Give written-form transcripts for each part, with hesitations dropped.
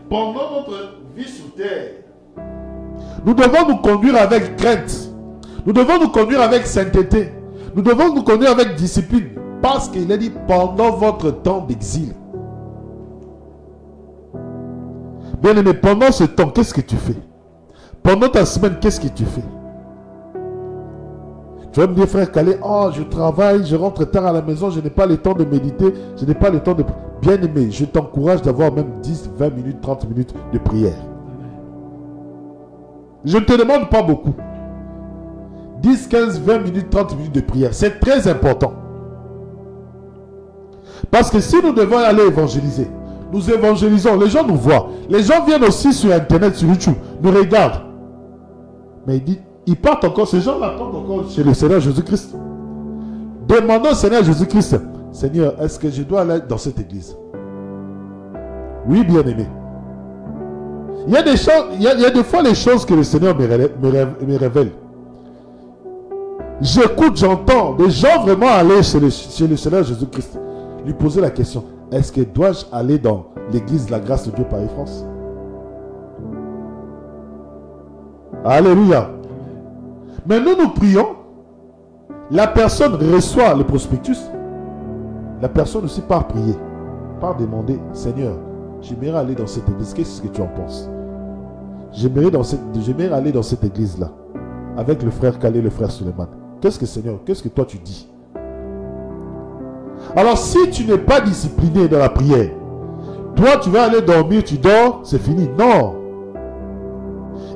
pendant notre vie sur terre, nous devons nous conduire avec crainte. Nous devons nous conduire avec sainteté. Nous devons nous conduire avec discipline. Parce qu'il a dit pendant votre temps d'exil. Bien aimé, pendant ce temps, qu'est-ce que tu fais? Pendant ta semaine, qu'est-ce que tu fais? Tu vas me dire, frère Calais, oh, je travaille, je rentre tard à la maison, je n'ai pas le temps de méditer, je n'ai pas le temps de... Bien aimé, je t'encourage d'avoir même 10, 20 minutes, 30 minutes de prière. Je ne te demande pas beaucoup. 10, 15, 20 minutes, 30 minutes de prière. C'est très important. Parce que si nous devons aller évangéliser, nous évangélisons, les gens nous voient. Les gens viennent aussi sur Internet, sur YouTube, nous regardent. Mais ils partent encore, ces gens l'attendent encore chez le Seigneur Jésus-Christ. Demandons au Seigneur Jésus-Christ, Seigneur, est-ce que je dois aller dans cette église? Oui, bien-aimé. Il y a des choses, il y a des fois les choses que le Seigneur me révèle. J'écoute, j'entends des gens vraiment aller chez le Seigneur Jésus-Christ. Lui poser la question, est-ce que dois-je aller dans l'église de la grâce de Dieu Paris-France? Alléluia. Mais nous prions, la personne reçoit le prospectus, la personne aussi part prier, part demander, Seigneur, j'aimerais aller dans cette église, qu'est-ce que tu en penses? J'aimerais aller dans cette église-là, avec le frère Calais, le frère Suleiman. Qu'est-ce que Seigneur, qu'est-ce que toi tu dis? Alors si tu n'es pas discipliné dans la prière, toi tu vas aller dormir, tu dors, c'est fini. Non.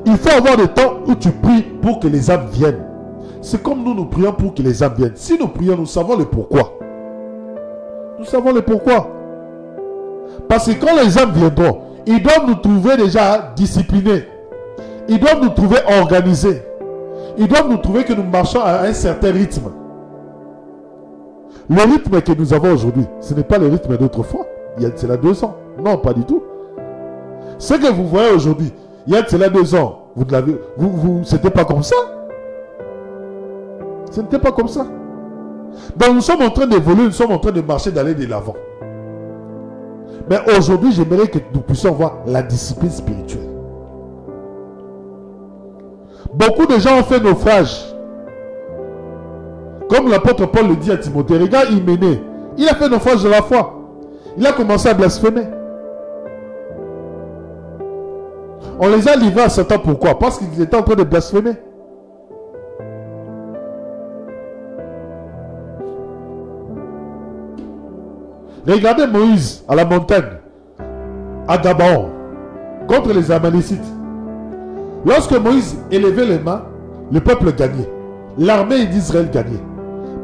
Il faut avoir des temps où tu pries pour que les âmes viennent. C'est comme nous prions pour que les âmes viennent. Si nous prions, nous savons le pourquoi. Nous savons le pourquoi. Parce que quand les âmes viendront, ils doivent nous trouver déjà disciplinés. Ils doivent nous trouver organisés. Ils doivent nous trouver que nous marchons à un certain rythme. Le rythme que nous avons aujourd'hui, ce n'est pas le rythme d'autrefois. Il y a de cela 2 ans. Non, pas du tout. Ce que vous voyez aujourd'hui, il y a de cela 2 ans, c'était pas comme ça. Ce n'était pas comme ça. Donc nous sommes en train d'évoluer, nous sommes en train de marcher, d'aller de l'avant. Mais aujourd'hui, j'aimerais que nous puissions voir la discipline spirituelle. Beaucoup de gens ont fait naufrage. Comme l'apôtre Paul le dit à Timothée, regarde Hyménée, il a fait naufrage de la foi. Il a commencé à blasphémer. On les a livrés à Satan, pourquoi? Parce qu'ils étaient en train de blasphémer. Regardez Moïse à la montagne, à Gabaon, contre les Amalécites. Lorsque Moïse élevait les mains, le peuple gagnait. L'armée d'Israël gagnait.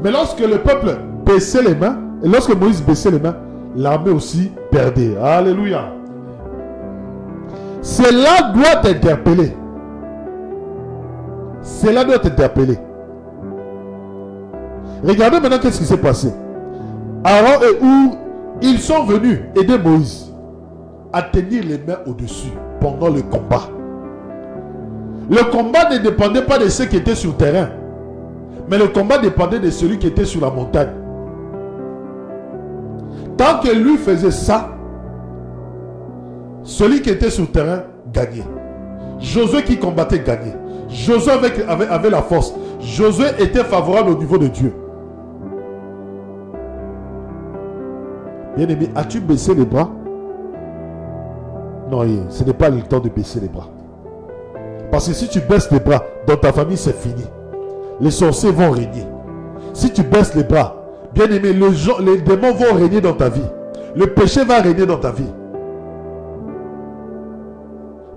Mais lorsque le peuple baissait les mains, et lorsque Moïse baissait les mains, l'armée aussi perdait. Alléluia. Cela doit t'interpeller. Cela doit t'interpeller. Regardez maintenant qu'est-ce qui s'est passé. Aaron et Hur, ils sont venus aider Moïse à tenir les mains au-dessus pendant le combat. Le combat ne dépendait pas de ceux qui étaient sur le terrain, mais le combat dépendait de celui qui était sur la montagne. Tant que lui faisait ça, celui qui était sur le terrain gagnait. Josué qui combattait gagnait. Josué avait la force. Josué était favorable au niveau de Dieu. Bien-aimé, as-tu baissé les bras? Non, ce n'est pas le temps de baisser les bras. Parce que si tu baisses les bras, dans ta famille, c'est fini. Les sorciers vont régner. Si tu baisses les bras, bien-aimé, les démons vont régner dans ta vie. Le péché va régner dans ta vie.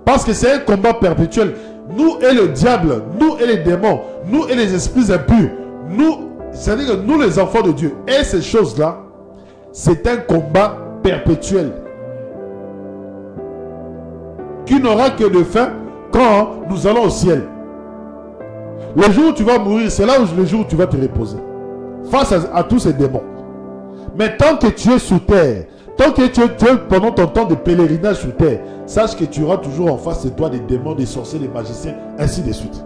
Parce que c'est un combat perpétuel. Nous et le diable, nous et les démons, nous et les esprits impurs, c'est-à-dire que nous les enfants de Dieu, et ces choses-là, c'est un combat perpétuel qui n'aura que de fin quand nous allons au ciel. Le jour où tu vas mourir, c'est là où le jour où tu vas te reposer face à tous ces démons. Mais tant que tu es sur terre, tant que tu es pendant ton temps de pèlerinage sur terre, sache que tu auras toujours en face de toi des démons, des sorciers, des magiciens, ainsi de suite.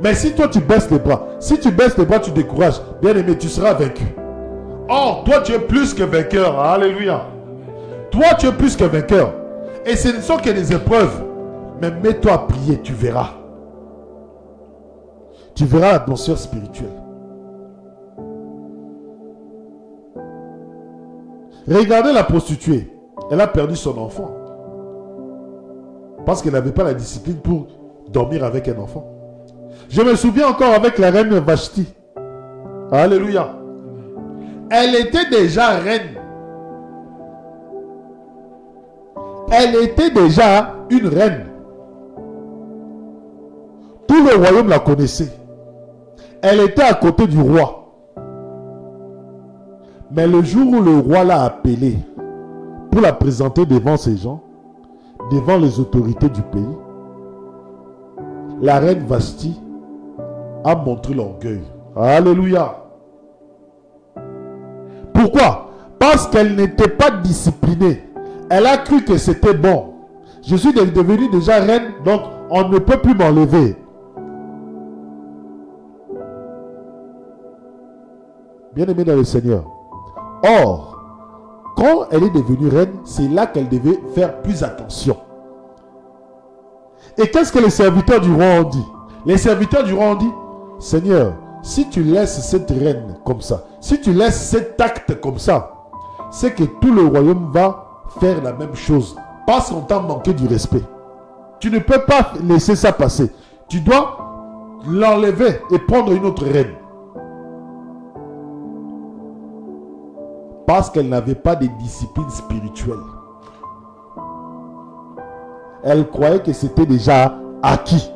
Mais si toi tu baisses les bras, si tu baisses les bras, tu décourages, bien aimé, tu seras vaincu. Or, toi tu es plus que vainqueur. Alléluia. Toi tu es plus que vainqueur. Et ce ne sont que des épreuves. Mais mets-toi à prier, tu verras. Tu verras l'atmosphère spirituelle. Regardez la prostituée. Elle a perdu son enfant. Parce qu'elle n'avait pas la discipline pour dormir avec un enfant. Je me souviens encore avec la reine Vashti. Alléluia. Elle était déjà reine. Elle était déjà une reine. Tout le royaume la connaissait. Elle était à côté du roi. Mais le jour où le roi l'a appelée pour la présenter devant ces gens, devant les autorités du pays, la reine Vashti a montré l'orgueil. Alléluia. Pourquoi? Parce qu'elle n'était pas disciplinée. Elle a cru que c'était bon. Je suis devenue déjà reine, donc on ne peut plus m'enlever. Bien-aimée dans le Seigneur. Or, quand elle est devenue reine, c'est là qu'elle devait faire plus attention. Et qu'est-ce que les serviteurs du roi ont dit? Les serviteurs du roi ont dit, Seigneur, si tu laisses cette reine comme ça, si tu laisses cet acte comme ça, c'est que tout le royaume va faire la même chose. Parce qu'on t'a manqué du respect. Tu ne peux pas laisser ça passer. Tu dois l'enlever et prendre une autre reine. Parce qu'elle n'avait pas de discipline spirituelle. Elle croyait que c'était déjà acquis.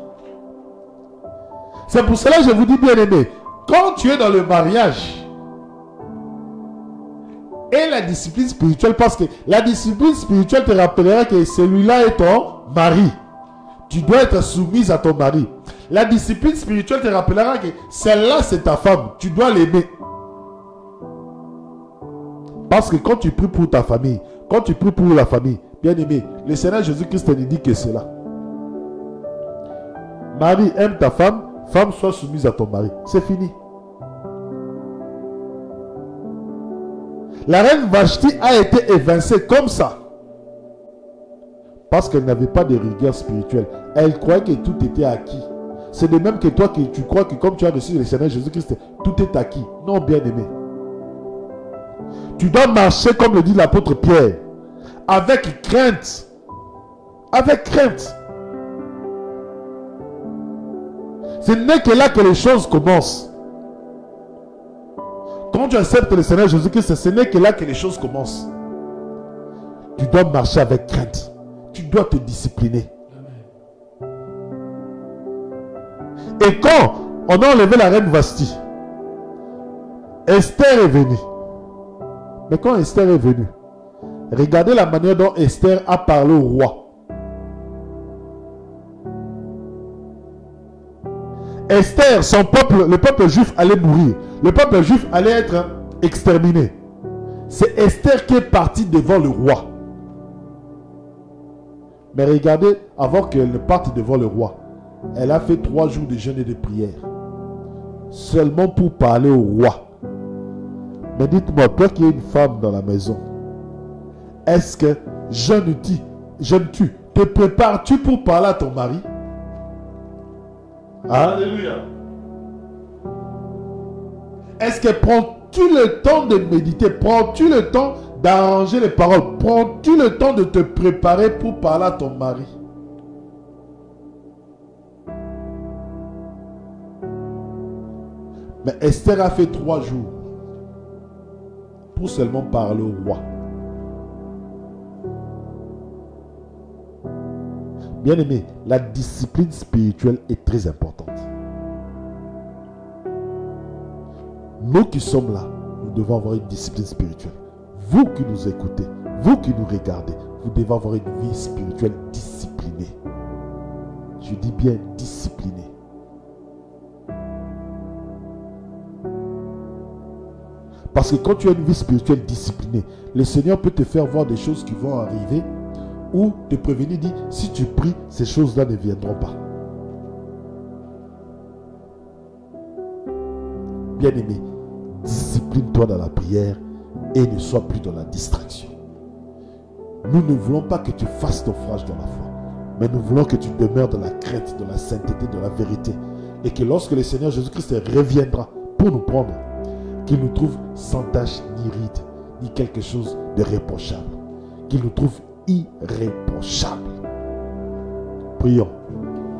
C'est pour cela que je vous dis, bien aimé, quand tu es dans le mariage et la discipline spirituelle, parce que la discipline spirituelle te rappellera que celui-là est ton mari. Tu dois être soumise à ton mari. La discipline spirituelle te rappellera que celle-là c'est ta femme. Tu dois l'aimer. Parce que quand tu pries pour ta famille, quand tu pries pour la famille, bien aimé, le Seigneur Jésus-Christ ne dit que cela. Mari, aime ta femme, femme, sois soumise à ton mari. C'est fini. La reine Vashti a été évincée comme ça. Parce qu'elle n'avait pas de rigueur spirituelle. Elle croyait que tout était acquis. C'est de même que toi, que tu crois que comme tu as reçu le Seigneur Jésus-Christ, tout est acquis. Non, bien aimé. Tu dois marcher comme le dit l'apôtre Pierre. Avec crainte. Avec crainte. Ce n'est que là que les choses commencent. Quand tu acceptes le Seigneur Jésus-Christ, ce n'est que là que les choses commencent. Tu dois marcher avec crainte. Tu dois te discipliner. Et quand on a enlevé la reine Vashti, Esther est venue. Mais quand Esther est venue, regardez la manière dont Esther a parlé au roi. Esther, son peuple, le peuple juif allait mourir. Le peuple juif allait être exterminé. C'est Esther qui est partie devant le roi. Mais regardez, avant qu'elle ne parte devant le roi, elle a fait 3 jours de jeûne et de prière. Seulement pour parler au roi. Mais dites-moi, toi qui es une femme dans la maison, est-ce que jeûnes-tu, te prépares-tu pour parler à ton mari? Alléluia. Est-ce que prends-tu le temps de méditer? Prends-tu le temps d'arranger les paroles? Prends-tu le temps de te préparer pour parler à ton mari? Mais Esther a fait 3 jours pour seulement parler au roi. Bien aimé, la discipline spirituelle est très importante. Nous qui sommes là, nous devons avoir une discipline spirituelle. Vous qui nous écoutez, vous qui nous regardez, vous devez avoir une vie spirituelle disciplinée. Je dis bien disciplinée. Parce que quand tu as une vie spirituelle disciplinée, le Seigneur peut te faire voir des choses qui vont arriver ou te prévenir, dit, si tu pries, ces choses-là ne viendront pas. Bien-aimé, discipline-toi dans la prière et ne sois plus dans la distraction. Nous ne voulons pas que tu fasses naufrage dans la foi, mais nous voulons que tu demeures dans la crainte, dans la sainteté, dans la vérité. Et que lorsque le Seigneur Jésus-Christ reviendra pour nous prendre, qu'il nous trouve sans tache ni ride, ni quelque chose de reprochable. Qu'il nous trouve irréprochable. Prions.